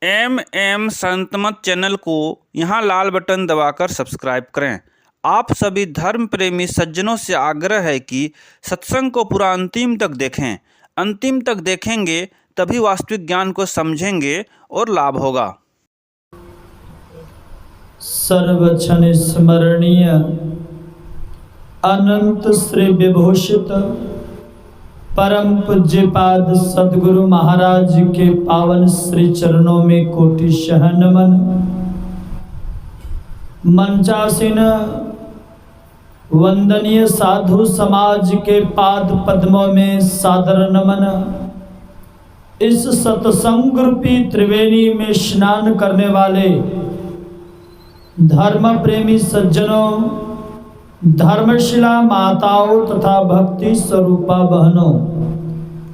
Santmat channel को यहाँ लाल button दबाकर सब्सक्राइब करें। आप सभी धर्म प्रेमी सज्जनों से आग्रह है कि सत्संग को पूरा अंतिम तक देखें। अंतिम तक देखेंगे तभी वास्तविक ज्ञान को समझेंगे और लाभ होगा। सर्वक्षण स्मरणीय अनंत श्री विभूषित परम पूज्यपाद सद्गुरु महाराज के पावन श्री चरणों में कोटिशः नमन। मंचासीन वंदनीय साधु समाज के पाद पद्मों में सादर नमन। इस सत्संग रूपी त्रिवेणी में स्नान करने वाले धर्म प्रेमी सज्जनों, धर्मशिला माताओं तथा भक्ति स्वरूपा बहनों,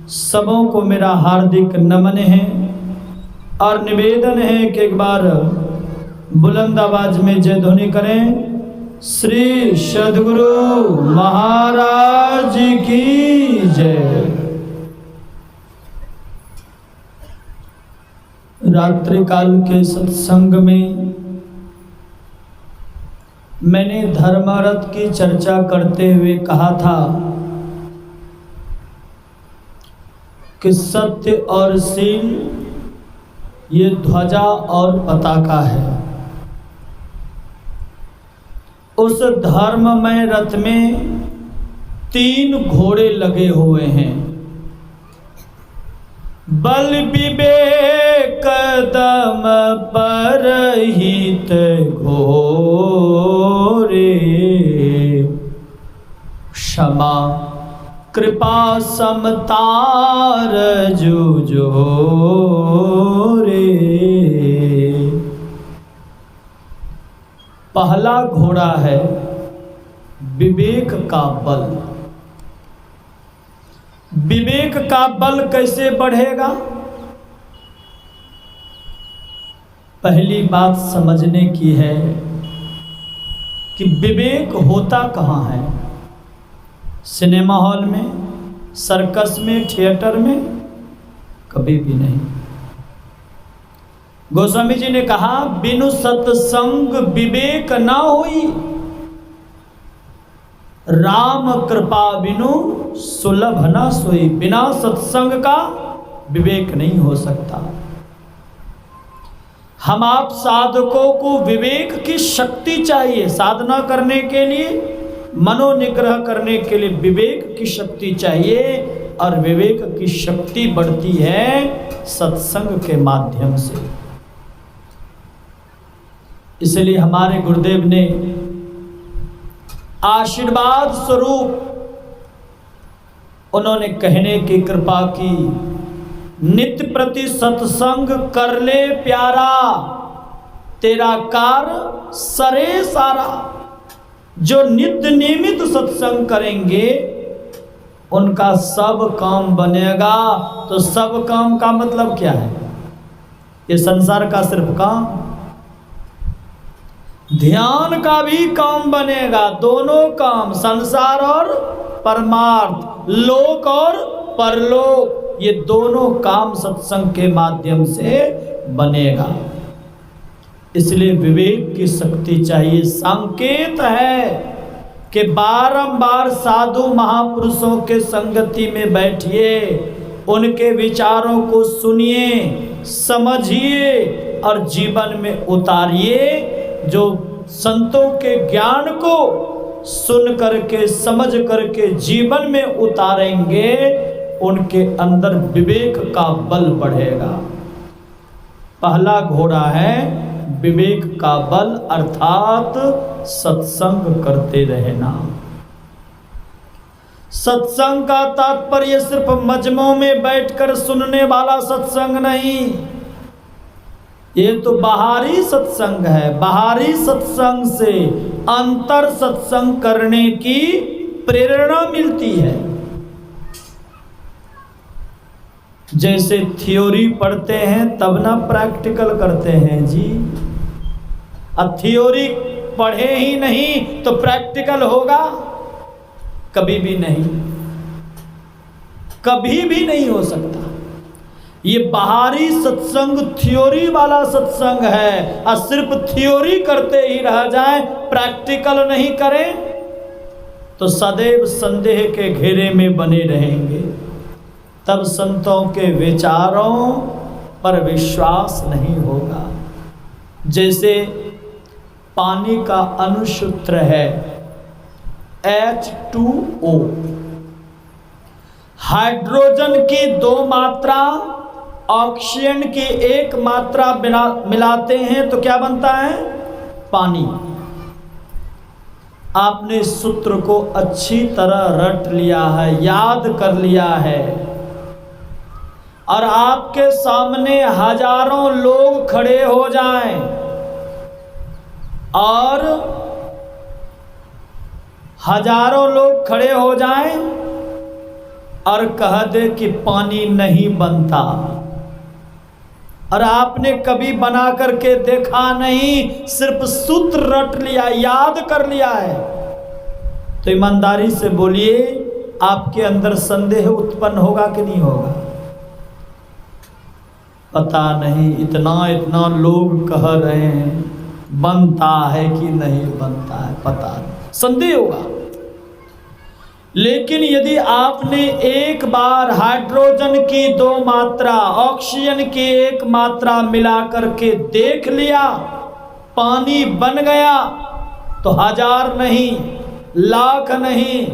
सबों को मेरा हार्दिक नमन है और निवेदन है कि एक बार बुलंद आवाज में जय ध्वनि करें। श्री सद्गुरु महाराज की जय। रात्रि काल के सत्संग में मैंने धर्मार्थ की चर्चा करते हुए कहा था कि सत्य और शील ये ध्वजा और पताका है। उस धर्ममय रथ में 3 घोड़े लगे हुए हैं। बल विवेक दम परहित घोरे, क्षमा कृपा समतार जुझोरे। पहला घोड़ा है विवेक का बल। विवेक का बल कैसे बढ़ेगा? पहली बात समझने की है कि विवेक होता कहाँ है? सिनेमा हॉल में, सर्कस में, थिएटर में? कभी भी नहीं। गोस्वामी जी ने कहा बिनु सत्संग विवेक ना होई, राम कृपा बिनु सुलभ ना सोई। बिना सत्संग का विवेक नहीं हो सकता। हम आप साधकों को विवेक की शक्ति चाहिए। साधना करने के लिए, मनोनिग्रह करने के लिए विवेक की शक्ति चाहिए, और विवेक की शक्ति बढ़ती है सत्संग के माध्यम से। इसलिए हमारे गुरुदेव ने आशीर्वाद स्वरूप उन्होंने कहने की कृपा की, नित्य प्रति सत्संग कर ले प्यारा, तेरा कार्य सरे सारा। जो नित्य नियमित सत्संग करेंगे उनका सब काम बनेगा। तो सब काम का मतलब क्या है? ये संसार का सिर्फ काम, ध्यान का भी काम बनेगा। दोनों काम, संसार और परमार्थ, लोक और परलोक, ये दोनों काम सत्संग के माध्यम से बनेगा। इसलिए विवेक की शक्ति चाहिए। संकेत है कि बारंबार साधु महापुरुषों के संगति में बैठिए, उनके विचारों को सुनिए, समझिए और जीवन में उतारिए। जो संतों के ज्ञान को सुन करके, समझ करके जीवन में उतारेंगे, उनके अंदर विवेक का बल बढ़ेगा। पहला घोड़ा है विवेक का बल, अर्थात सत्संग करते रहना। सत्संग का तात्पर्य सिर्फ मजमों में बैठकर सुनने वाला सत्संग नहीं, ये तो बाहरी सत्संग है। बाहरी सत्संग से अंतर सत्संग करने की प्रेरणा मिलती है। जैसे थ्योरी पढ़ते हैं तब ना प्रैक्टिकल करते हैं जी। अब थ्योरी पढ़े ही नहीं तो प्रैक्टिकल होगा? कभी भी नहीं, कभी भी नहीं हो सकता। ये बाहरी सत्संग थ्योरी वाला सत्संग है, और सिर्फ थ्योरी करते ही रह जाए, प्रैक्टिकल नहीं करें तो सदैव संदेह के घेरे में बने रहेंगे। तब संतों के विचारों पर विश्वास नहीं होगा। जैसे पानी का अणुसूत्र है H2O, हाइड्रोजन की 2 मात्रा, ऑक्सीजन की 1 मात्रा मिलाते हैं तो क्या बनता है? पानी। आपने इस सूत्र को अच्छी तरह रट लिया है, याद कर लिया है, और आपके सामने हजारों लोग खड़े हो जाएं और हजारों लोग खड़े हो जाएं और कह दे कि पानी नहीं बनता, और आपने कभी बना करके देखा नहीं, सिर्फ सूत्र रट लिया, याद कर लिया है, तो ईमानदारी से बोलिए आपके अंदर संदेह उत्पन्न होगा कि नहीं होगा? पता नहीं, इतना लोग कह रहे हैं, बनता है कि नहीं बनता है, पता नहीं, संदेह होगा। लेकिन यदि आपने एक बार हाइड्रोजन की 2 मात्रा, ऑक्सीजन की 1 मात्रा मिला करके देख लिया, पानी बन गया, तो 1000 नहीं, लाख नहीं,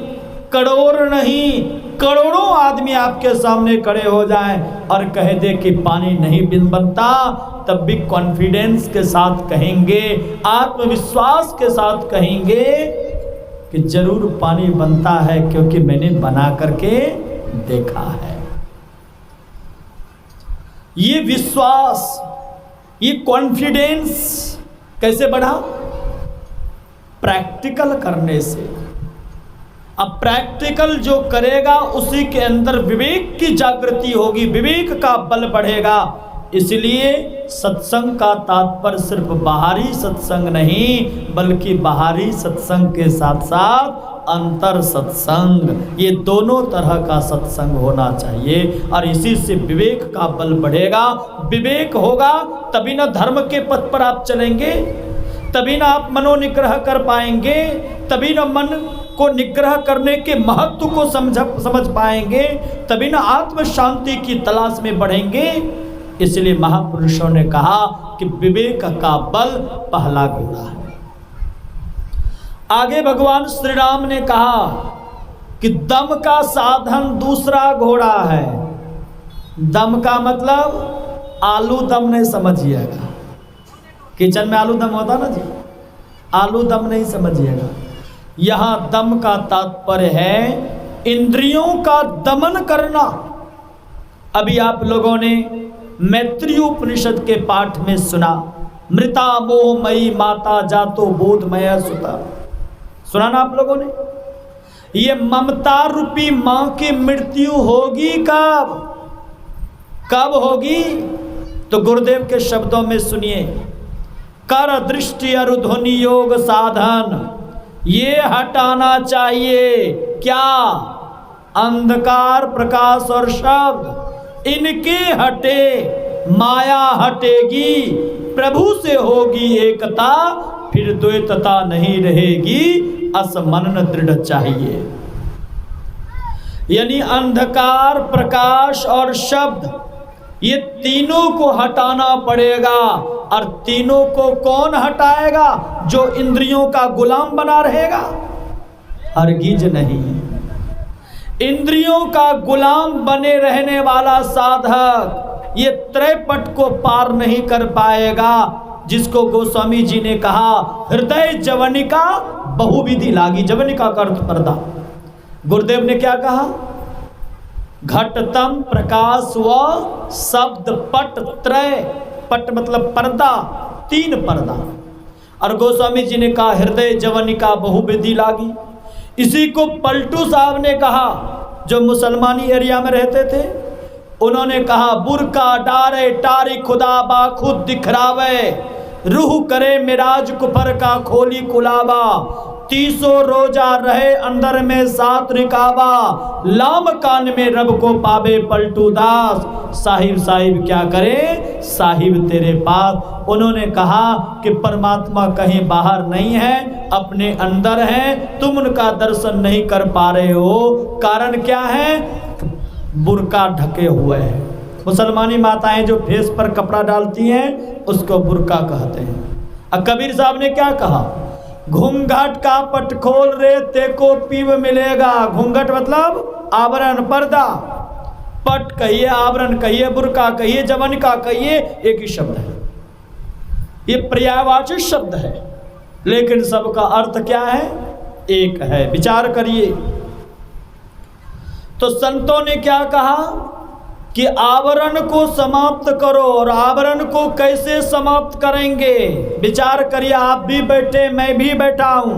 करोड़ नहीं, करोड़ों आदमी आपके सामने खड़े हो जाएं और कह दे कि पानी नहीं बनता, तब भी कॉन्फिडेंस के साथ कहेंगे, आत्मविश्वास के साथ कहेंगे कि जरूर पानी बनता है, क्योंकि मैंने बना करके देखा है। ये विश्वास, ये कॉन्फिडेंस कैसे बढ़ा? प्रैक्टिकल करने से। अब प्रैक्टिकल जो करेगा उसी के अंदर विवेक की जागृति होगी, विवेक का बल बढ़ेगा। इसलिए सत्संग का तात्पर्य सिर्फ बाहरी सत्संग नहीं, बल्कि बाहरी सत्संग के साथ साथ अंतर सत्संग, ये दोनों तरह का सत्संग होना चाहिए। और इसी से विवेक का बल बढ़ेगा। विवेक होगा तभी ना धर्म के पथ पर आप चलेंगे, तभी ना आप मनोनिग्रह कर पाएंगे, तभी ना मन को निग्रह करने के महत्व को समझ पाएंगे, तभी ना आत्म शांति की तलाश में बढ़ेंगे। इसलिए महापुरुषों ने कहा कि विवेक का बल पहला घोड़ा है। आगे भगवान श्री राम ने कहा कि दम का साधन दूसरा घोड़ा है। दम का मतलब आलू दम नहीं समझिएगा, किचन में आलू दम होता ना जी, आलू दम नहीं समझिएगा। यहां दम का तात्पर्य है इंद्रियों का दमन करना। अभी आप लोगों ने मैत्रेय उपनिषद के पाठ में सुना, मृता मोहमयी माता जातो बोधमय सुता, सुना ना आप लोगों ने? ये ममता रूपी मां की मृत्यु होगी कब? कब होगी? तो गुरुदेव के शब्दों में सुनिए, कर दृष्टि अरुध्वनि योग साधन, ये हटाना चाहिए। क्या? अंधकार, प्रकाश और शब्द, इनके हटे माया हटेगी, प्रभु से होगी एकता, फिर द्वैतता नहीं रहेगी, असमनन दृढ़ चाहिए। यानी अंधकार, प्रकाश और शब्द, ये तीनों को हटाना पड़ेगा। और तीनों को कौन हटाएगा? जो इंद्रियों का गुलाम बना रहेगा? हरगिज नहीं। इंद्रियों का गुलाम बने रहने वाला साधक ये त्रैपट को पार नहीं कर पाएगा, जिसको गोस्वामी जी ने कहा हृदय जवनिका बहुविधि लागी। जवनिका का अर्थ पर्दा। गुरुदेव ने क्या कहा? घटतम प्रकाश व शब्द पट त्रय। पट मतलब पर्दा, 3 पर्दा। और गोस्वामी जी ने कहा हृदय जवनिका बहुविधि लागी। इसी को पलटू साहब ने कहा, जो मुसलमानी एरिया में रहते थे, उन्होंने कहा बुरका डारे टारी खुदा बाखुद दिखरावे, रूह करे मिराज कुफर का खोली कुलावा, 30 रोजा रहे अंदर में 7 रिकावा, लाम कान में रब को पावे पलटू दास। साहिब क्या करे, साहिब तेरे पास। उन्होंने कहा कि परमात्मा कहीं बाहर नहीं है, अपने अंदर है, तुम उनका दर्शन नहीं कर पा रहे हो। कारण क्या है? बुर्का ढके हुए हैं। मुसलमानी माताएं जो फेस पर कपड़ा डालती हैं उसको बुर्का कहते हैं। अब कबीर साहब ने क्या कहा? घूंघट का पट खोल रे तेको पीव मिलेगा। घूंघट मतलब आवरण, पर्दा। पट कहिए, आवरण कहिए, बुर्का कहिए, जवन का कहिए, एक ही शब्द है। ये पर्यायवाची शब्द है, लेकिन सबका अर्थ क्या है? एक है। विचार करिए। तो संतों ने क्या कहा कि आवरण को समाप्त करो। और आवरण को कैसे समाप्त करेंगे? विचार करिए। आप भी बैठे, मैं भी बैठा हूं,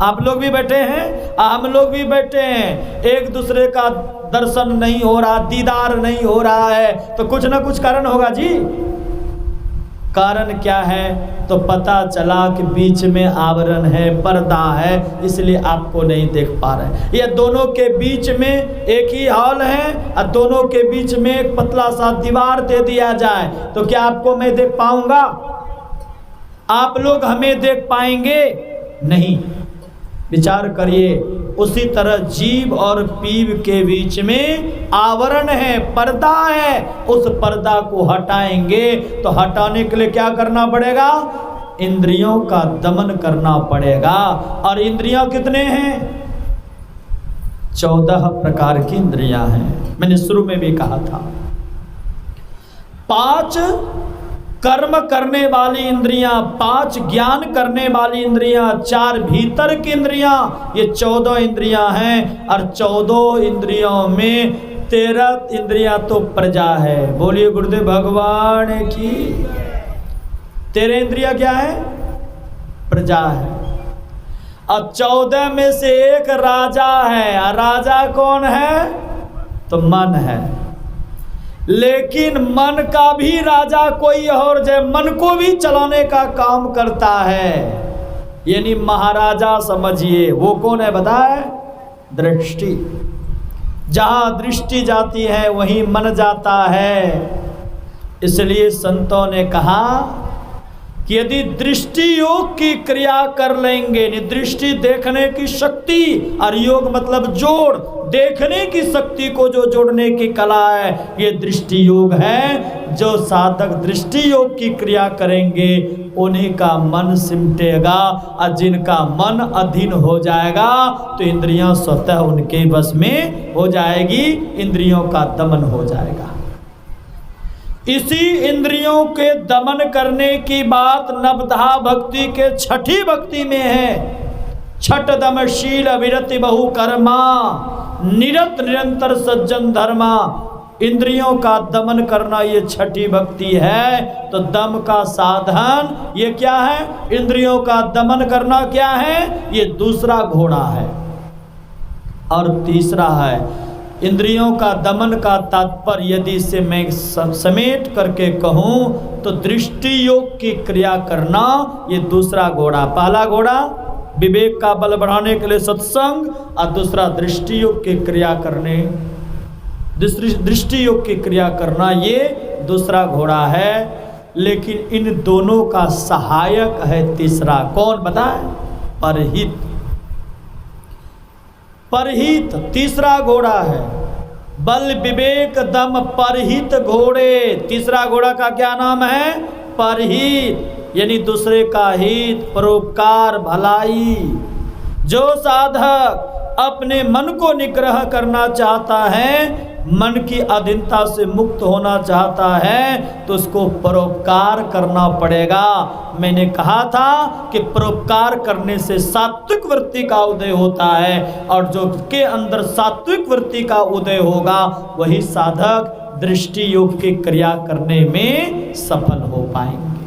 आप लोग भी बैठे हैं, हम लोग भी बैठे हैं। एक दूसरे का दर्शन नहीं हो रहा, दीदार नहीं हो रहा है, तो कुछ ना कुछ कारण होगा जी। कारण क्या है? तो पता चला कि बीच में आवरण है, पर्दा है, इसलिए आपको नहीं देख पा रहे। ये दोनों के बीच में एक ही हॉल है और दोनों के बीच में एक पतला सा दीवार दे दिया जाए तो क्या आपको मैं देख पाऊंगा? आप लोग हमें देख पाएंगे? नहीं। विचार करिए। उसी तरह जीव और पीव के बीच में आवरण है, पर्दा है। उस पर्दा को हटाएंगे तो हटाने के लिए क्या करना पड़ेगा? इंद्रियों का दमन करना पड़ेगा। और इंद्रियां कितने हैं? 14 प्रकार की इंद्रियां हैं। मैंने शुरू में भी कहा था। 5 कर्म करने वाली इंद्रियां, 5 ज्ञान करने वाली इंद्रियां, 4 भीतर की इंद्रियां, ये 14 इंद्रियां हैं। और 14 इंद्रियों में 13 इंद्रियां तो प्रजा है। बोलिए गुरुदेव भगवान की। 13 इंद्रियां क्या है? प्रजा है। और 14 में से एक राजा है। और राजा कौन है? तो मन है। लेकिन मन का भी राजा कोई और, जो मन को भी चलाने का काम करता है, यानी महाराजा समझिए। वो कौन है बताए? दृष्टि। जहां दृष्टि जाती है वहीं मन जाता है। इसलिए संतों ने कहा कि यदि दृष्टि योग की क्रिया कर लेंगे, दृष्टि देखने की शक्ति, और योग मतलब जोड़, देखने की शक्ति को जो जोड़ने की कला है, ये दृष्टि योग है। जो साधक दृष्टि योग की क्रिया करेंगे उन्हीं का मन सिमटेगा, और जिनका मन अधीन हो जाएगा तो इंद्रियां स्वतः उनके बस में हो जाएगी, इंद्रियों का दमन हो जाएगा। इसी इंद्रियों के दमन करने की बात नवधा भक्ति के 6ठी भक्ति में है। छठ दमशील विरति बहु कर्मा, निरत निरंतर सज्जन धर्मा। इंद्रियों का दमन करना ये 6ठी भक्ति है। तो दम का साधन ये क्या है? इंद्रियों का दमन करना क्या है? ये दूसरा घोड़ा है। और तीसरा है इंद्रियों का दमन का तात्पर्य, यदि इसे मैं समेट करके कहूँ तो दृष्टि योग की क्रिया करना, ये दूसरा घोड़ा। पहला घोड़ा विवेक का बल बढ़ाने के लिए सत्संग, और दूसरा दृष्टि योग की क्रिया करने, दृष्टि योग की क्रिया करना, ये दूसरा घोड़ा है। लेकिन इन दोनों का सहायक है तीसरा। कौन बताए? परहित। परहित तीसरा घोड़ा है। बल विवेक दम परहित घोड़े। तीसरा घोड़ा का क्या नाम है? परहित, यानी दूसरे का हित, परोपकार, भलाई। जो साधक अपने मन को निग्रह करना चाहता है, मन की अधीनता से मुक्त होना चाहता है, तो उसको परोपकार करना पड़ेगा। मैंने कहा था कि परोपकार करने से सात्विक वृत्ति का उदय होता है, और जो के अंदर सात्विक वृत्ति का उदय होगा वही साधक दृष्टि योग की क्रिया करने में सफल हो पाएंगे।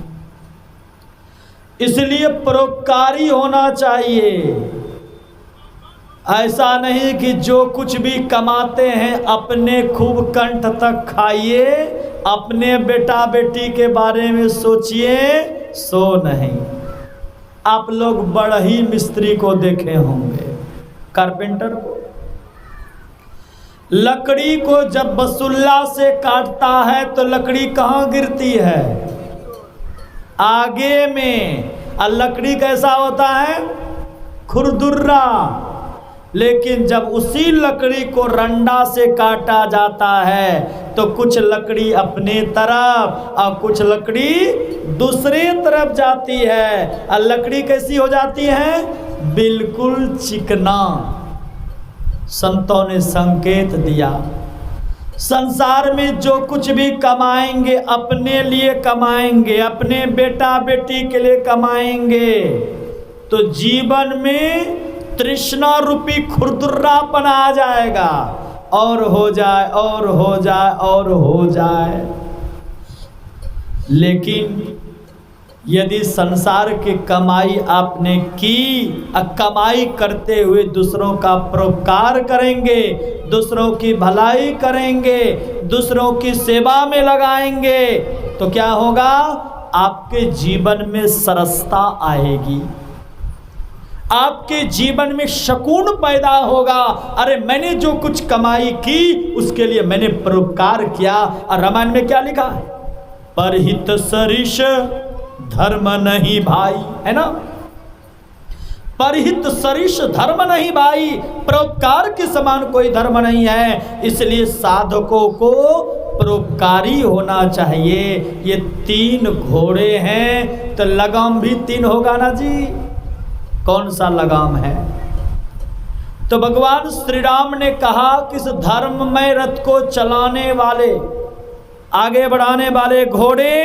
इसलिए परोपकारी होना चाहिए। ऐसा नहीं कि जो कुछ भी कमाते हैं अपने खूब कंठ तक खाइए, अपने बेटा बेटी के बारे में सोचिए, सो नहीं। आप लोग बढ़ई मिस्त्री को देखे होंगे, कारपेंटर को। लकड़ी को जब बसुल्ला से काटता है तो लकड़ी कहाँ गिरती है? आगे में। और लकड़ी कैसा होता है? खुरदुर्रा। लेकिन जब उसी लकड़ी को रंडा से काटा जाता है तो कुछ लकड़ी अपने तरफ और कुछ लकड़ी दूसरे तरफ जाती है। और लकड़ी कैसी हो जाती है? बिल्कुल चिकना। संतों ने संकेत दिया, संसार में जो कुछ भी कमाएंगे अपने लिए कमाएंगे, अपने बेटा बेटी के लिए कमाएंगे, तो जीवन में तृष्णा रूपी खुरदुर्रापन आ जाएगा, और हो जाए और हो जाए और हो जाए। लेकिन यदि संसार की कमाई आपने की, कमाई करते हुए दूसरों का परोपकार करेंगे, दूसरों की भलाई करेंगे, दूसरों की सेवा में लगाएंगे, तो क्या होगा? आपके जीवन में सरसता आएगी, आपके जीवन में शकून पैदा होगा। अरे मैंने जो कुछ कमाई की उसके लिए मैंने परोपकार किया। और रामायण में क्या लिखा है? परहित सरिष धर्म नहीं भाई, है ना? परहित सरिष धर्म नहीं भाई, परोपकार के समान कोई धर्म नहीं है। इसलिए साधकों को परोपकारी होना चाहिए। ये 3 घोड़े हैं तो लगाम भी 3 होगा ना जी। कौन सा लगाम है? तो भगवान श्री राम ने कहा कि इस धर्ममय रथ को चलाने वाले, आगे बढ़ाने वाले घोड़े,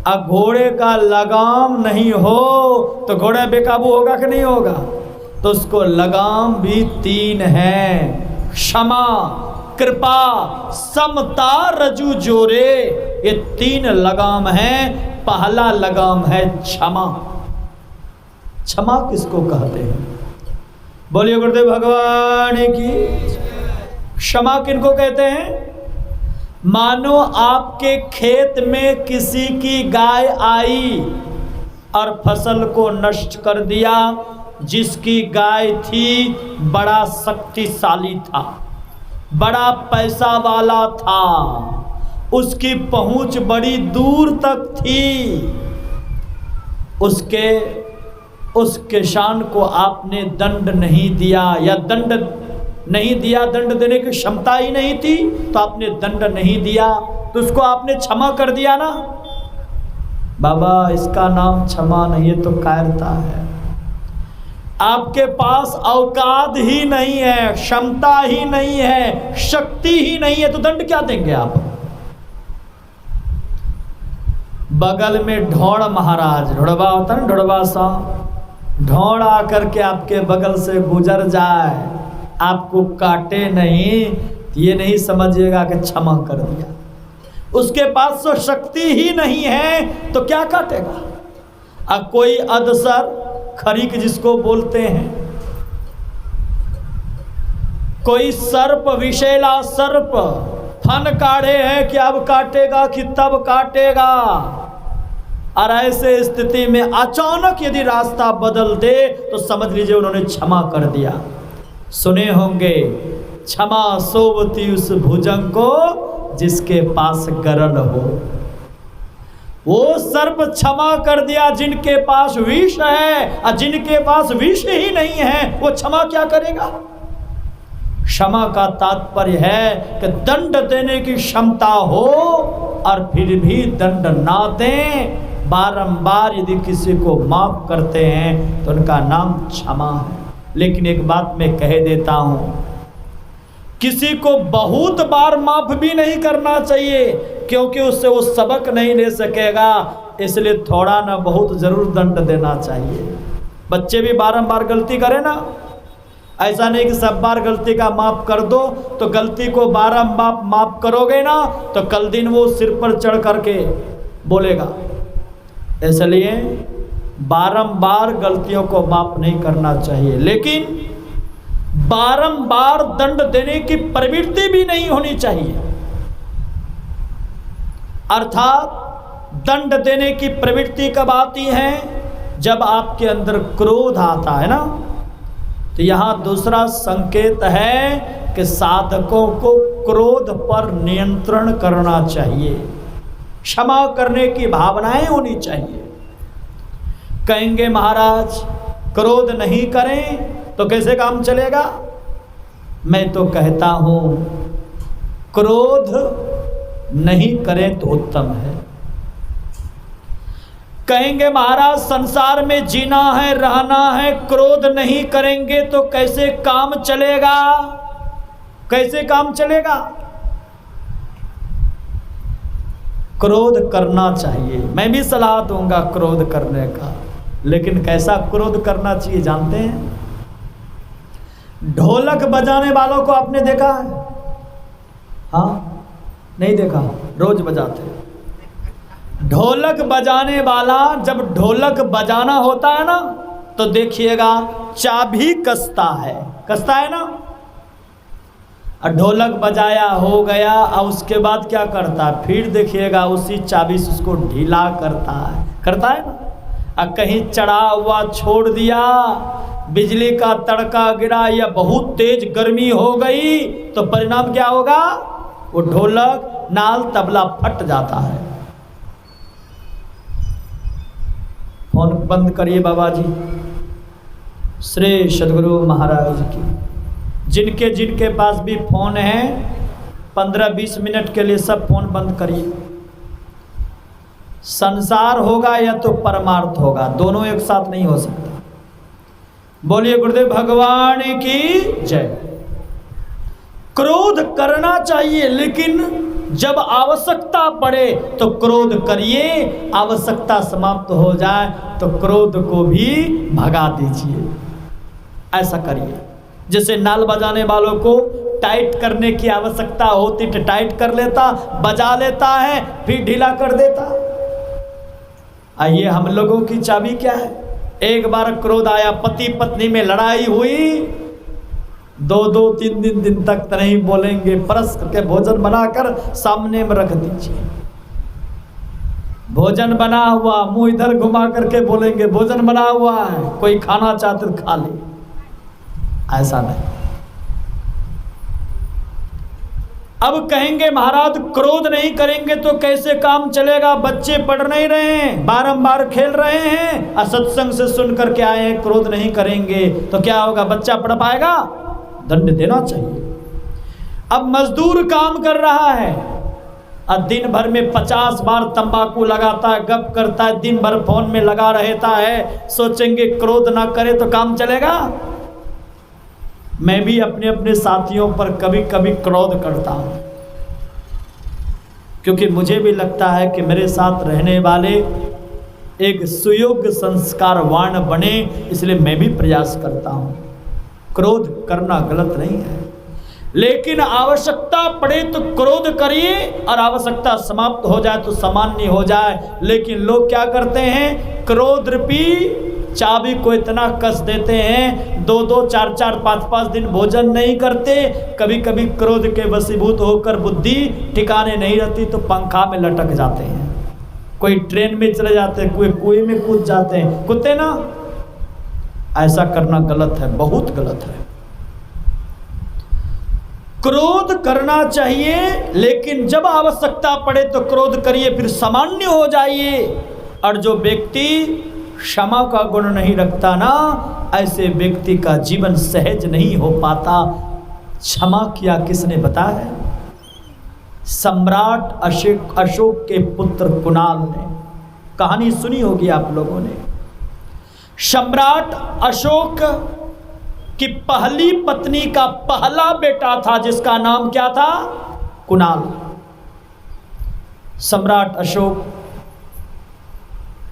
अब घोड़े का लगाम नहीं हो तो घोड़ा बेकाबू होगा कि नहीं होगा? तो उसको लगाम भी 3 है। क्षमा, कृपा, समता, रजू जोरे, ये 3 लगाम हैं। पहला लगाम है क्षमा। क्षमा किसको कहते हैं? बोलिए गुरुदेव भगवान की। क्षमा किनको कहते हैं? मानो आपके खेत में किसी की गाय आई और फसल को नष्ट कर दिया। जिसकी गाय थी बड़ा शक्तिशाली था, बड़ा पैसा वाला था, उसकी पहुंच बड़ी दूर तक थी। उस किसान को आपने दंड नहीं दिया, या दंड नहीं दिया, दंड देने की क्षमता ही नहीं थी तो आपने दंड नहीं दिया, तो उसको आपने क्षमा कर दिया ना। बाबा इसका नाम क्षमा नहीं है, तो कायरता है। आपके पास औकात ही नहीं है, क्षमता ही नहीं है, शक्ति ही नहीं है, तो दंड क्या देंगे आप? बगल में ढोड़ महाराज, ढोड़वा होता है ना, ढोड़वा सा, ढोड़ आकर के आपके बगल से गुजर जाए, आपको काटे नहीं, ये नहीं समझिएगा कि क्षमा कर दिया। उसके पास तो शक्ति ही नहीं है तो क्या काटेगा? अब कोई अदसर, खरीक जिसको बोलते हैं, कोई सर्प, विषैला सर्प फन काढ़े हैं कि अब काटेगा कि तब काटेगा। और ऐसे स्थिति में अचानक यदि रास्ता बदल दे तो समझ लीजिए उन्होंने क्षमा कर दिया। सुने होंगे, क्षमा सोवती उस भुजंग को जिसके पास गरल हो। वो सर्प क्षमा कर दिया जिनके पास विष है, और जिनके पास विष ही नहीं है वो क्षमा क्या करेगा? क्षमा का तात्पर्य है कि दंड देने की क्षमता हो और फिर भी दंड ना दें, बारंबार यदि किसी को माफ करते हैं तो उनका नाम क्षमा है। लेकिन एक बात मैं कह देता हूं, किसी को बहुत बार माफ भी नहीं करना चाहिए, क्योंकि उससे वो सबक नहीं ले सकेगा। इसलिए थोड़ा ना बहुत जरूर दंड देना चाहिए। बच्चे भी बारंबार गलती करें ना, ऐसा नहीं कि सब बार गलती का माफ कर दो, तो गलती को बारंबार माफ करोगे ना तो कल दिन वो सिर पर चढ़ करके बोलेगा। इसलिए बारंबार गलतियों को माफ नहीं करना चाहिए, लेकिन बारंबार दंड देने की प्रवृत्ति भी नहीं होनी चाहिए। अर्थात दंड देने की प्रवृत्ति कब आती है? जब आपके अंदर क्रोध आता है ना, तो यहाँ दूसरा संकेत है कि साधकों को क्रोध पर नियंत्रण करना चाहिए, क्षमा करने की भावनाएं होनी चाहिए। कहेंगे महाराज क्रोध नहीं करें तो कैसे काम चलेगा? मैं तो कहता हूं क्रोध नहीं करें तो उत्तम है। कहेंगे महाराज संसार में जीना है, रहना है, क्रोध नहीं करेंगे तो कैसे काम चलेगा? कैसे काम चलेगा? क्रोध करना चाहिए, मैं भी सलाह दूंगा क्रोध करने का, लेकिन कैसा क्रोध करना चाहिए जानते हैं? ढोलक बजाने वालों को आपने देखा है? हाँ, नहीं देखा? रोज बजाते हैं। ढोलक बजाने वाला जब ढोलक बजाना होता है ना, तो देखिएगा चाबी कसता है ना, और ढोलक बजाया हो गया और उसके बाद क्या करता है? फिर देखिएगा उसी चाबी से उसको ढीला करता है ना। और कहीं चढ़ा हुआ छोड़ दिया, बिजली का तड़का गिरा या बहुत तेज गर्मी हो गई, तो परिणाम क्या होगा? वो ढोलक नाल तबला फट जाता है। फोन बंद करिए बाबा जी, श्री सदगुरु महाराज की। जिनके जिनके पास भी फोन है 15-20 मिनट के लिए सब फोन बंद करिए। संसार होगा या तो परमार्थ होगा, दोनों एक साथ नहीं हो सकता। बोलिए गुरुदेव भगवान की जय। क्रोध करना चाहिए, लेकिन जब आवश्यकता पड़े तो क्रोध करिए, आवश्यकता समाप्त हो जाए तो क्रोध को भी भगा दीजिए। ऐसा करिए। जैसे नाल बजाने वालों को टाइट करने की आवश्यकता होती तो टाइट कर लेता, बजा लेता है, फिर ढीला कर देता। आइए, हम लोगों की चाबी क्या है? एक बार क्रोध आया, पति पत्नी में लड़ाई हुई, 2-3 दिन तक तो नहीं बोलेंगे, परस के भोजन बनाकर सामने में रख दीजिए। भोजन बना हुआ, मुंह इधर घुमा करके बोलेंगे भोजन बना हुआ है, कोई खाना चाहते तो खा ले। ऐसा नहीं। अब कहेंगे महाराज क्रोध नहीं करेंगे तो कैसे काम चलेगा? बच्चे पढ़ नहीं रहे हैं, बारंबार खेल रहे हैं, और सत्संग से सुन करके आए हैं क्रोध नहीं करेंगे तो क्या होगा? बच्चा पढ़ पाएगा? दंड देना चाहिए। अब मजदूर काम कर रहा है और दिन भर में 50 बार तंबाकू लगाता है, गप करता है, दिन भर फोन में लगा रहता है, सोचेंगे क्रोध ना करे तो काम चलेगा? मैं भी अपने अपने साथियों पर कभी कभी क्रोध करता हूं, क्योंकि मुझे भी लगता है कि मेरे साथ रहने वाले एक सुयोग्य संस्कारवान बने, इसलिए मैं भी प्रयास करता हूं। क्रोध करना गलत नहीं है, लेकिन आवश्यकता पड़े तो क्रोध करिए और आवश्यकता समाप्त हो जाए तो सामान्य हो जाए। लेकिन लोग क्या करते हैं? क्रोध रूपी चाबी को इतना कस देते हैं, 2-2, 4-4, 5-5 दिन भोजन नहीं करते। कभी कभी क्रोध के वशीभूत होकर बुद्धि ठिकाने नहीं रहती तो पंखा में लटक जाते हैं, कोई ट्रेन में चले जाते हैं, कोई कुएं में कूद जाते हैं, कूदते ना। ऐसा करना गलत है, बहुत गलत है। क्रोध करना चाहिए, लेकिन जब आवश्यकता पड़े तो क्रोध करिए, फिर सामान्य हो जाइए। और जो व्यक्ति क्षमा का गुण नहीं रखता ना, ऐसे व्यक्ति का जीवन सहज नहीं हो पाता। क्षमा किया किसने बताया? सम्राट अशोक के पुत्र कुणाल ने। कहानी सुनी होगी आप लोगों ने। सम्राट अशोक की पहली पत्नी का पहला बेटा था, जिसका नाम क्या था? कुणाल। सम्राट अशोक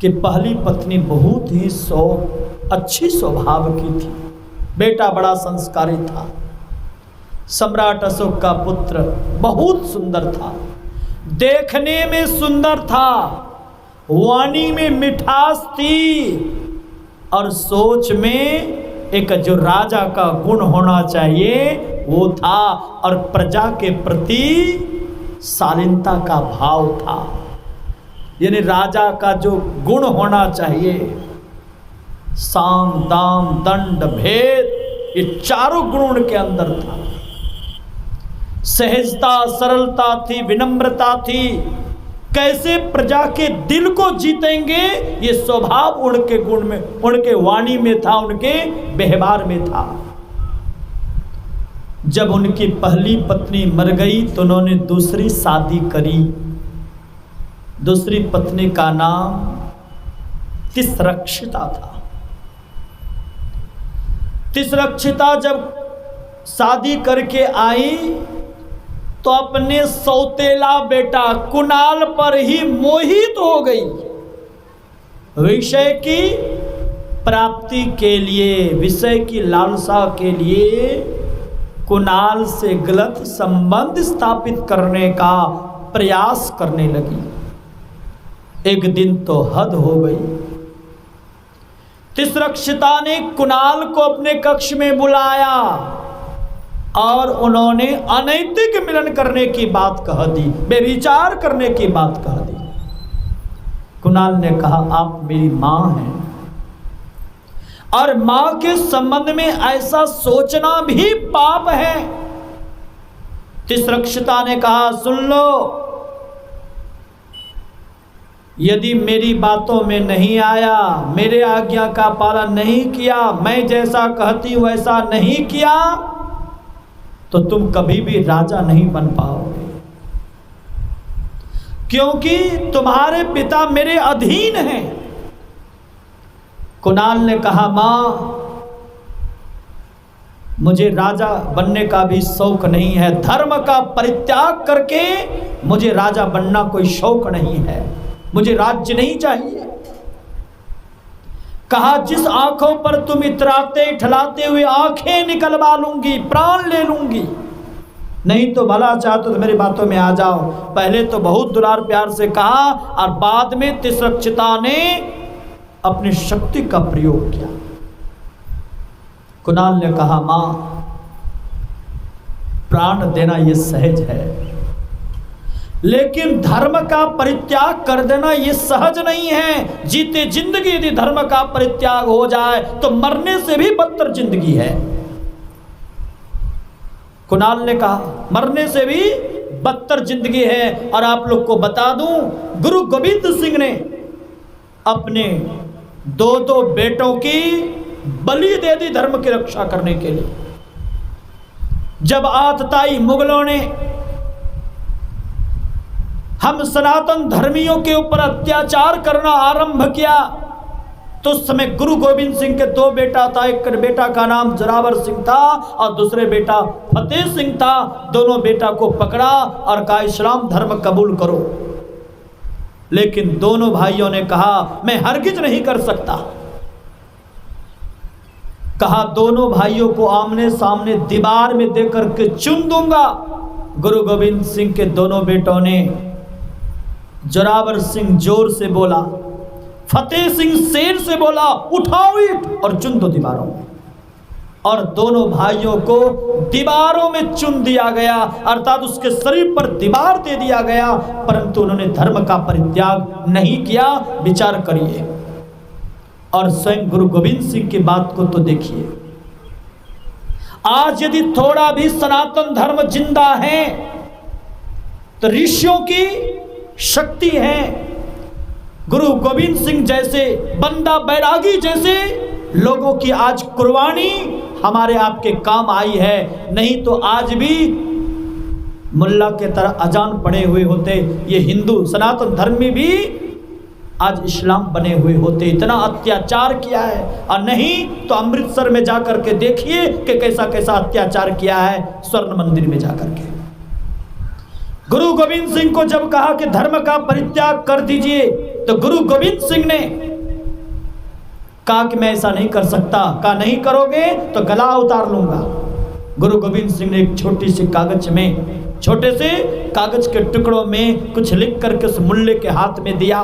कि पहली पत्नी बहुत ही अच्छी स्वभाव की थी, बेटा बड़ा संस्कारी था। सम्राट अशोक का पुत्र बहुत सुंदर था, देखने में सुंदर था, वाणी में मिठास थी, और सोच में एक जो राजा का गुण होना चाहिए वो था, और प्रजा के प्रति शालीनता का भाव था। यानी राजा का जो गुण होना चाहिए साम दाम दंड भेद, ये चारों गुण उनके अंदर था। सहजता, सरलता थी, विनम्रता थी। कैसे प्रजा के दिल को जीतेंगे, ये स्वभाव उनके गुण में, उनके वाणी में था, उनके व्यवहार में था। जब उनकी पहली पत्नी मर गई तो उन्होंने दूसरी शादी करी। दूसरी पत्नी का नाम तिस्रक्षिता था। तिस्रक्षिता जब शादी करके आई तो अपने सौतेला बेटा कुणाल पर ही मोहित हो गई। विषय की प्राप्ति के लिए, विषय की लालसा के लिए कुणाल से गलत संबंध स्थापित करने का प्रयास करने लगी। एक दिन तो हद हो गई। तिस्रक्षिता ने कुणाल को अपने कक्ष में बुलाया और उन्होंने अनैतिक मिलन करने की बात कह दी, बेविचार करने की बात कह दी। कुणाल ने कहा, आप मेरी मां हैं और मां के संबंध में ऐसा सोचना भी पाप है। तिस्रक्षिता ने कहा, सुन लो, यदि मेरी बातों में नहीं आया, मेरे आज्ञा का पालन नहीं किया, मैं जैसा कहती हूं वैसा नहीं किया, तो तुम कभी भी राजा नहीं बन पाओगे, क्योंकि तुम्हारे पिता मेरे अधीन हैं। कुणाल ने कहा, मां, मुझे राजा बनने का भी शौक नहीं है, धर्म का परित्याग करके मुझे राजा बनना कोई शौक नहीं है, मुझे राज्य नहीं चाहिए। कहा, जिस आंखों पर तुम इतराते ठलाते हुए आंखें निकलवा लूंगी, प्राण ले लूंगी, नहीं तो भला चाहते तो मेरी बातों में आ जाओ। पहले तो बहुत दुलार प्यार से कहा और बाद में तिस्रक्षिता ने अपनी शक्ति का प्रयोग किया। कुणाल ने कहा, मां, प्राण देना यह सहज है, लेकिन धर्म का परित्याग कर देना यह सहज नहीं है। जीते जिंदगी यदि धर्म का परित्याग हो जाए तो मरने से भी बदतर जिंदगी है। कुणाल ने कहा, मरने से भी बदतर जिंदगी है। और आप लोग को बता दूं, गुरु गोविंद सिंह ने अपने दो बेटों की बलि दे दी धर्म की रक्षा करने के लिए। जब आतताई मुगलों ने हम सनातन धर्मियों के ऊपर अत्याचार करना आरंभ किया तो उस समय गुरु गोविंद सिंह के दो बेटा था। एक बेटा का नाम जोरावर सिंह था और दूसरे बेटा फतेह सिंह था। दोनों बेटा को पकड़ा और कहा, इस्लाम धर्म कबूल करो। लेकिन दोनों भाइयों ने कहा, मैं हरगिज नहीं कर सकता। कहा, दोनों भाइयों को आमने सामने दीवार में देकर के चुन दूंगा। गुरु गोविंद सिंह के दोनों बेटों ने, जोरावर सिंह जोर से बोला, फतेह सिंह शेर से बोला, उठाओ ईंट और चुन दो दीवारों में। और दोनों भाइयों को दीवारों में चुन दिया गया, अर्थात उसके शरीर पर दीवार दे दिया गया, परंतु उन्होंने धर्म का परित्याग नहीं किया। विचार करिए। और स्वयं गुरु गोविंद सिंह की बात को तो देखिए। आज यदि थोड़ा भी सनातन धर्म जिंदा है तो ऋषियों की शक्ति है। गुरु गोविंद सिंह जैसे, बंदा बैरागी जैसे लोगों की आज कुर्बानी हमारे आपके काम आई है। नहीं तो आज भी मुल्ला के तरह अजान पड़े हुए होते ये हिंदू सनातन धर्मी भी आज इस्लाम बने हुए होते। इतना अत्याचार किया है। और नहीं तो अमृतसर में जाकर के देखिए कि कैसा कैसा अत्याचार किया है स्वर्ण मंदिर में जाकर के। गुरु गोविंद सिंह को जब कहा कि धर्म का परित्याग कर दीजिए तो गुरु गोविंद सिंह ने कहा कि मैं ऐसा नहीं कर सकता। कहा, नहीं करोगे तो गला उतार लूंगा। गुरु गोविंद सिंह ने एक छोटी सी कागज में, छोटे से कागज के टुकड़ों में कुछ लिख करके उस मुल्ले के हाथ में दिया,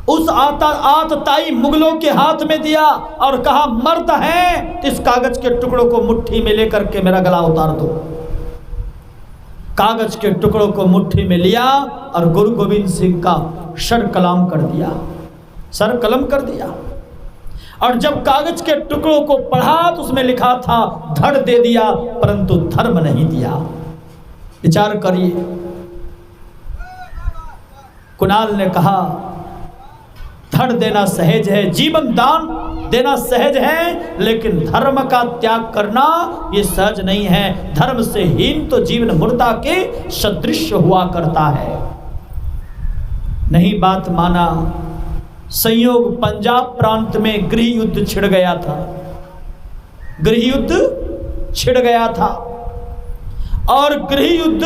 उस आतताई मुगलों के हाथ में दिया और कहा, मर्द है इस कागज के टुकड़ों को मुट्ठी में लेकर के मेरा गला उतार दो। कागज के टुकड़ों को मुट्ठी में लिया और गुरु गोविंद सिंह का सर कलम कर दिया, सर कलम कर दिया। और जब कागज के टुकड़ों को पढ़ा तो उसमें लिखा था धड़ दे दिया परंतु धर्म नहीं दिया। विचार करिए। कुणाल ने कहा धड़ देना सहज है, जीवन दान देना सहज है, लेकिन धर्म का त्याग करना ये सहज नहीं है। धर्म से हीन तो जीवन मुर्दा के सदृश हुआ करता है। नहीं बात माना। संयोग पंजाब प्रांत में गृह युद्ध छिड़ गया था। गृह युद्ध छिड़ गया था और गृह युद्ध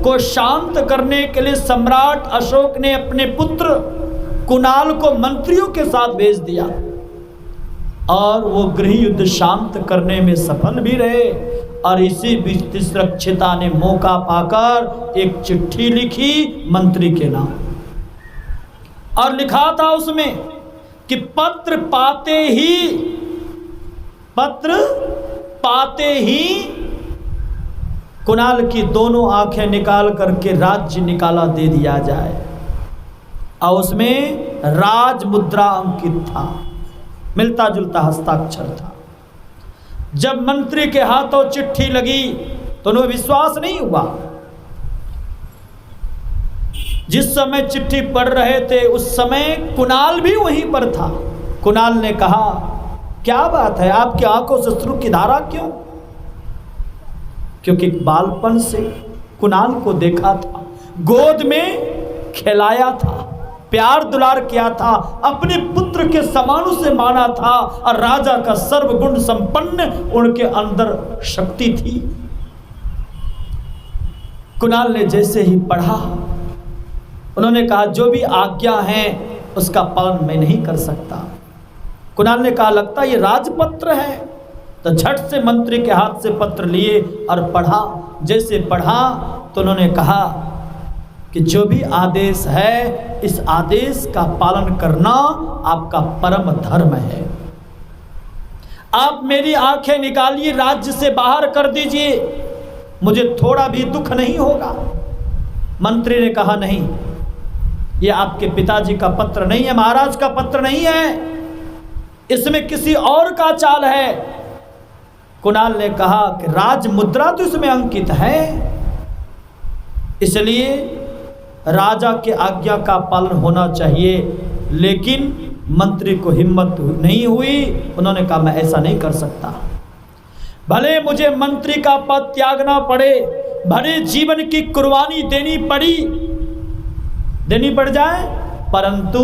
को शांत करने के लिए सम्राट अशोक ने अपने पुत्र कुणाल को मंत्रियों के साथ भेज दिया और वो गृह युद्ध शांत करने में सफल भी रहे। और इसी बीच तिष्ठक्षिता ने मौका पाकर एक चिट्ठी लिखी मंत्री के नाम और लिखा था उसमें कि पत्र पाते ही कुणाल की दोनों आंखें निकाल करके राज्य निकाला दे दिया जाए। और उसमें राज मुद्रा अंकित था, मिलता जुलता हस्ताक्षर था। जब मंत्री के हाथों चिट्ठी लगी तो उन्हें विश्वास नहीं हुआ। जिस समय चिट्ठी पढ़ रहे थे उस समय कुणाल भी वहीं पर था। कुणाल ने कहा क्या बात है, आपकी आंखों से अश्रु की धारा क्यों? क्योंकि बालपन से कुणाल को देखा था, गोद में खिलाया था, प्यार दुलार किया था, अपने पुत्र के समान से माना था और राजा का सर्वगुण संपन्न उनके अंदर शक्ति थी। कुणाल ने जैसे ही पढ़ा उन्होंने कहा जो भी आज्ञा है उसका पालन मैं नहीं कर सकता। कुणाल ने कहा लगता ये राजपत्र है। तो झट से मंत्री के हाथ से पत्र लिए और पढ़ा। जैसे पढ़ा तो उन्होंने कहा कि जो भी आदेश है इस आदेश का पालन करना आपका परम धर्म है। आप मेरी आंखें निकालिए, राज्य से बाहर कर दीजिए, मुझे थोड़ा भी दुख नहीं होगा। मंत्री ने कहा नहीं, ये आपके पिताजी का पत्र नहीं है, महाराज का पत्र नहीं है, इसमें किसी और का चाल है। कुणाल ने कहा कि राज मुद्रा तो इसमें अंकित है, इसलिए राजा के आज्ञा का पालन होना चाहिए। लेकिन मंत्री को हिम्मत नहीं हुई, उन्होंने कहा मैं ऐसा नहीं कर सकता। भले मुझे मंत्री का पद त्यागना पड़े, भले जीवन की कुर्बानी देनी पड़ जाए, परंतु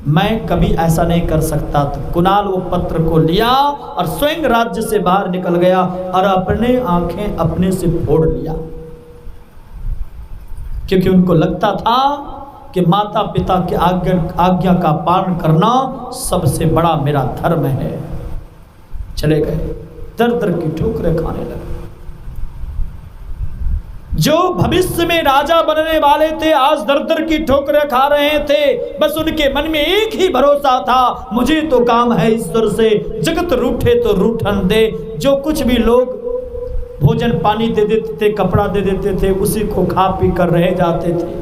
मैं कभी ऐसा नहीं कर सकता। तो कुणाल वो पत्र को लिया और स्वयं राज्य से बाहर निकल गया और अपने आंखें अपने से फोड़ लिया, क्योंकि उनको लगता था कि माता पिता की आज्ञा का पालन करना सबसे बड़ा मेरा धर्म है। चले गए, दर दर की ठोकरें खाने लगे। जो भविष्य में राजा बनने वाले थे आज दर दर की ठोकरें खा रहे थे। बस उनके मन में एक ही भरोसा था, मुझे तो काम है ईश्वर से, जगत रूठे तो रूठन दे। जो कुछ भी लोग भोजन पानी दे देते थे, कपड़ा दे देते थे, उसी को खा पी कर रह जाते थे।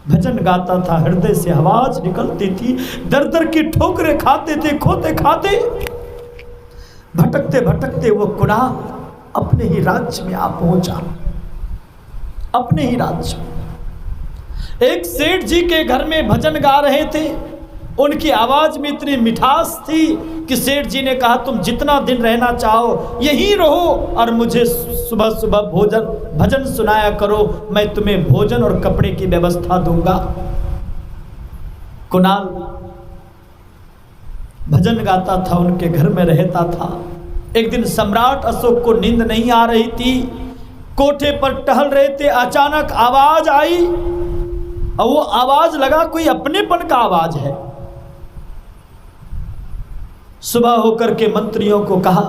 भजन गाता था, हृदय से आवाज निकलती थी, दर दर की ठोकरें खाते थे, खोते खाते, भटकते भटकते वो कुणाल अपने ही राज्य में आ पहुंचा। अपने ही राज्य में एक सेठ जी के घर में भजन गा रहे थे। उनकी आवाज में इतनी मिठास थी कि सेठ जी ने कहा तुम जितना दिन रहना चाहो यहीं रहो और मुझे सुबह सुबह भजन सुनाया करो, मैं तुम्हें भोजन और कपड़े की व्यवस्था दूंगा। कुणाल भजन गाता था, उनके घर में रहता था। एक दिन सम्राट अशोक को नींद नहीं आ रही थी, कोठे पर टहल रहे थे, अचानक आवाज आई और वो आवाज लगा कोई अपनेपन का आवाज है। सुबह होकर के मंत्रियों को कहा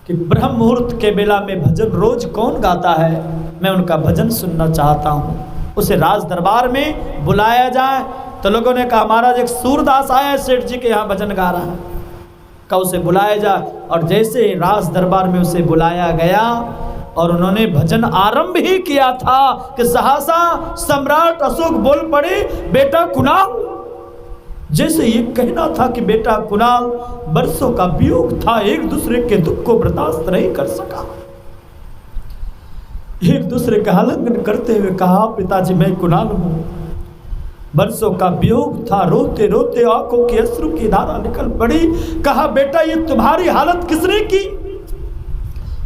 कि ब्रह्म मुहूर्त के बेला में भजन रोज कौन गाता है, मैं उनका भजन सुनना चाहता हूँ, उसे राज दरबार में बुलाया जाए। तो लोगों ने कहा महाराज एक सूरदास आया है सेठ जी के यहाँ भजन गा रहा है, का उसे बुलाया जाए। और जैसे राज दरबार में उसे बुलाया गया और उन्होंने भजन आरंभ ही किया था कि सहसा सम्राट अशोक बोल पड़े, बेटा कुणाल जैसे ये कहना था कि बेटा कुणाल बरसों का वियोग था, एक दूसरे के दुख को बर्दाश्त नहीं कर सका, एक दूसरे का आलिंगन करते हुए कहा पिताजी मैं कुणाल हूं। बरसों का वियोग था, रोते रोते आंखों के अश्रु की धारा निकल पड़ी। कहा बेटा ये तुम्हारी हालत किसने की?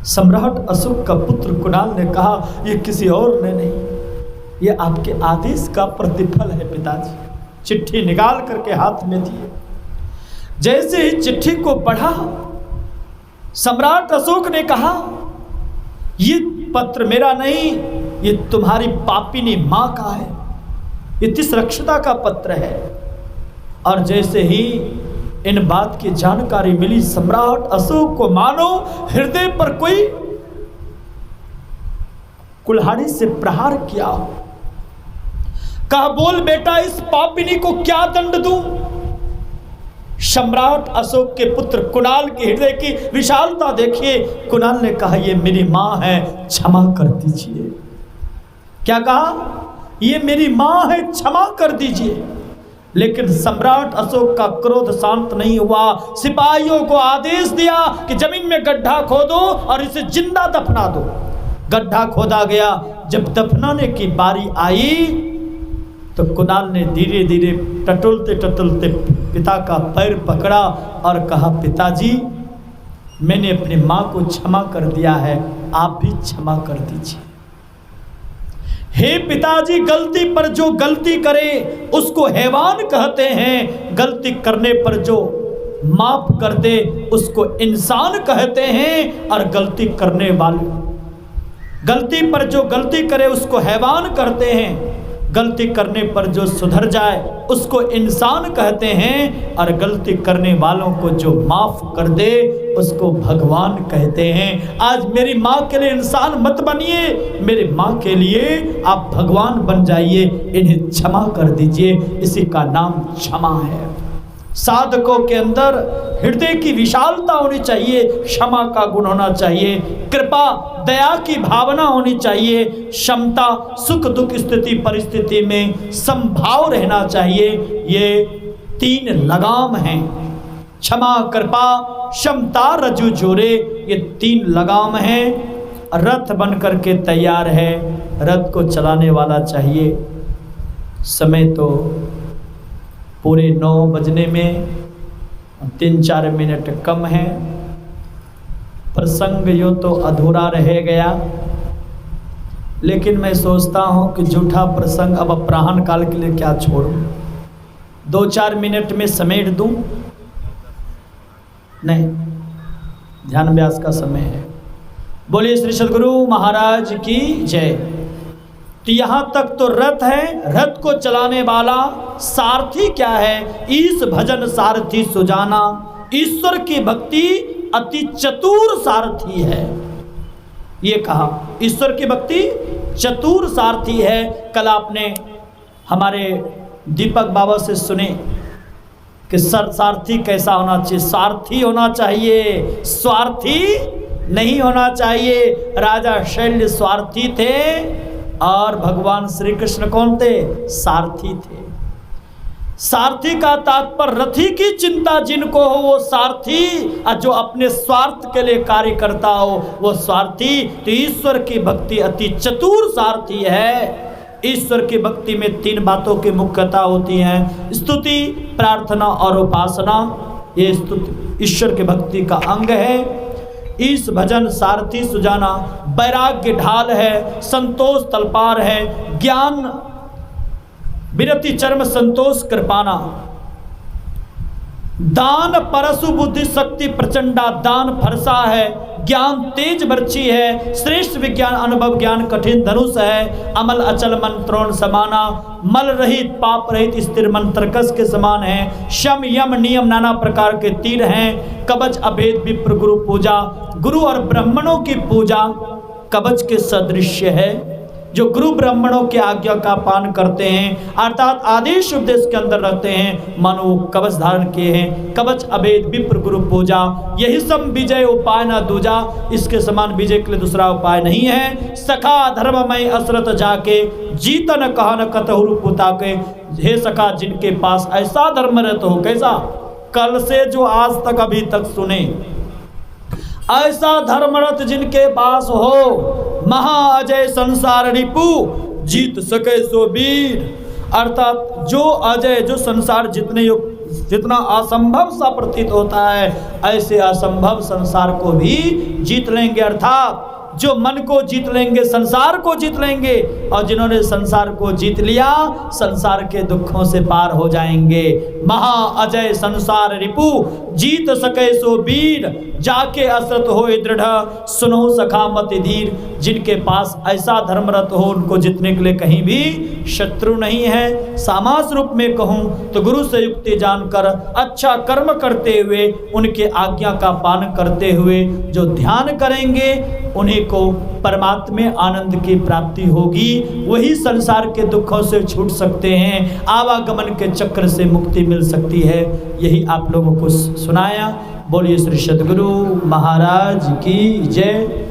सम्राट अशोक का पुत्र कुणाल ने कहा ये किसी और ने नहीं, ये आपके आदेश का प्रतिफल है पिताजी। चिट्ठी निकाल करके हाथ में दी। जैसे ही चिट्ठी को पढ़ा सम्राट अशोक ने कहा ये पत्र मेरा नहीं, ये तुम्हारी पापिनी मां का है, ये तिसरक्षता का पत्र है। और जैसे ही इन बात की जानकारी मिली सम्राट अशोक को मानो हृदय पर कोई कुल्हाड़ी से प्रहार किया। कहा बोल बेटा इस पापिनी को क्या दंड दूं? सम्राट अशोक के पुत्र कुणाल के हृदय की विशालता देखिए। कुणाल ने कहा ये मेरी मां है, क्षमा कर दीजिए। क्या कहा? ये मेरी मां है, क्षमा कर दीजिए। लेकिन सम्राट अशोक का क्रोध शांत नहीं हुआ। सिपाहियों को आदेश दिया कि जमीन में गड्ढा खोदो और इसे जिंदा दफना दो। गड्ढा खोदा गया। जब दफनाने की बारी आई तो कुणाल ने धीरे धीरे टटोलते टटोलते पिता का पैर पकड़ा और कहा पिताजी मैंने अपनी मां को क्षमा कर दिया है, आप भी क्षमा कर दीजिए। हे पिताजी गलती पर जो गलती करे उसको हैवान कहते हैं, गलती करने पर जो माफ कर दे उसको इंसान कहते हैं। और गलती पर जो गलती करे उसको हैवान कहते हैं, गलती करने पर जो सुधर जाए उसको इंसान कहते हैं। और गलती करने वालों को जो माफ कर दे उसको भगवान कहते हैं। आज मेरी माँ के लिए इंसान मत बनिए, मेरी माँ के लिए आप भगवान बन जाइए, इन्हें क्षमा कर दीजिए। इसी का नाम क्षमा है। साधकों के अंदर हृदय की विशालता होनी चाहिए, क्षमा का गुण होना चाहिए, कृपा दया की भावना होनी चाहिए, क्षमता सुख दुख स्थिति परिस्थिति में समभाव रहना चाहिए। ये 3 लगाम हैं, क्षमा कृपा क्षमता रज्जु जोड़े, ये 3 लगाम हैं। रथ बन करके तैयार है, रथ को चलाने वाला चाहिए। समय तो पूरे 9 बजने में 3-4 मिनट कम है। प्रसंग यो तो अधूरा रह गया, लेकिन मैं सोचता हूँ कि झूठा प्रसंग अब अपराह्न काल के लिए क्या छोड़ूं, 2-4 मिनट में समेट दूं। नहीं, ध्यान व्यास का समय है। बोलिए श्री सद्गुरु महाराज की जय। तो यहाँ तक तो रथ है, रथ को चलाने वाला सारथी क्या है? ईश भजन सारथी सुजाना। ईश्वर की भक्ति अति चतुर सारथी है। ये कहा ईश्वर की भक्ति चतुर सारथी है। कल आपने हमारे दीपक बाबा से सुने कि सारथी कैसा होना चाहिए। सारथी होना चाहिए, स्वार्थी नहीं होना चाहिए। राजा शैल्य स्वार्थी थे और भगवान श्री कृष्ण कौन थे? सारथी थे। सारथी का तात्पर्य रथी की चिंता जिनको हो वो सारथी, और जो अपने स्वार्थ के लिए कार्य करता हो वो स्वार्थी। तो ईश्वर की भक्ति अति चतुर सारथी है। ईश्वर की भक्ति में 3 बातों की मुख्यता होती हैं, स्तुति, प्रार्थना और उपासना। ये स्तुति ईश्वर की भक्ति का अंग है। ईश भजन सारथी सुजाना, वैराग्य ढाल है, संतोष तलपार है, ज्ञान विरति चर्म संतोष कृपाना, दान परशु बुद्धि शक्ति प्रचंडा, दान फरसा है, ज्ञान तेज बर्ची है, श्रेष्ठ विज्ञान अनुभव ज्ञान कठिन धनुष है, अमल अचल मन त्रोण समाना, मल रहित पाप रहित स्थिर मन तरकस के समान है, शम यम नियम नाना प्रकार के तीर हैं, कवच अभेद विप्र गुरु पूजा, गुरु और ब्राह्मणों की पूजा कवच के सदृश्य है। जो गुरु ब्राह्मणों की आज्ञा का पालन करते हैं अर्थात आदेश उपदेश के अंदर रहते हैं, मानो कवच धारण किए हैं, कवच अभेद विप्र गुरु पूजा, यही सम विजय उपाय न दूजा, इसके समान विजय के लिए दूसरा उपाय नहीं है। सखा धर्ममय असरत जाके जीतन कहन कतहुरु पुता के, हे सखा जिनके पास ऐसा धर्म रहता हो, कैसा, कल से जो आज तक अभी तक सुने, ऐसा धर्मरत जिनके पास हो, महा अजय संसार रिपु जीत सके सो वीर, अर्थात जो अजय, जो संसार जितना असंभव सा प्रतीत होता है, ऐसे असंभव संसार को भी जीत लेंगे, अर्थात जो मन को जीत लेंगे संसार को जीत लेंगे, और जिन्होंने संसार को जीत लिया संसार के दुखों से पार हो जाएंगे। महा अजय संसार रिपु जीत सके सो वीर, जाके असरत हो दृढ़ सुनो सखा मत धीर, जिनके पास ऐसा धर्मरत हो उनको जीतने के लिए कहीं भी शत्रु नहीं है। सामास रूप में कहूँ तो गुरु से युक्ति जानकर अच्छा कर्म करते हुए, उनके आज्ञा का पालन करते हुए जो ध्यान करेंगे उन्हीं को परमात्मा आनंद की प्राप्ति होगी, वही संसार के दुखों से छूट सकते हैं, आवागमन के चक्र से मुक्ति मिल सकती है। यही आप लोगों को सुनाया। बोलिए श्री सद्गुरु महाराज की जय।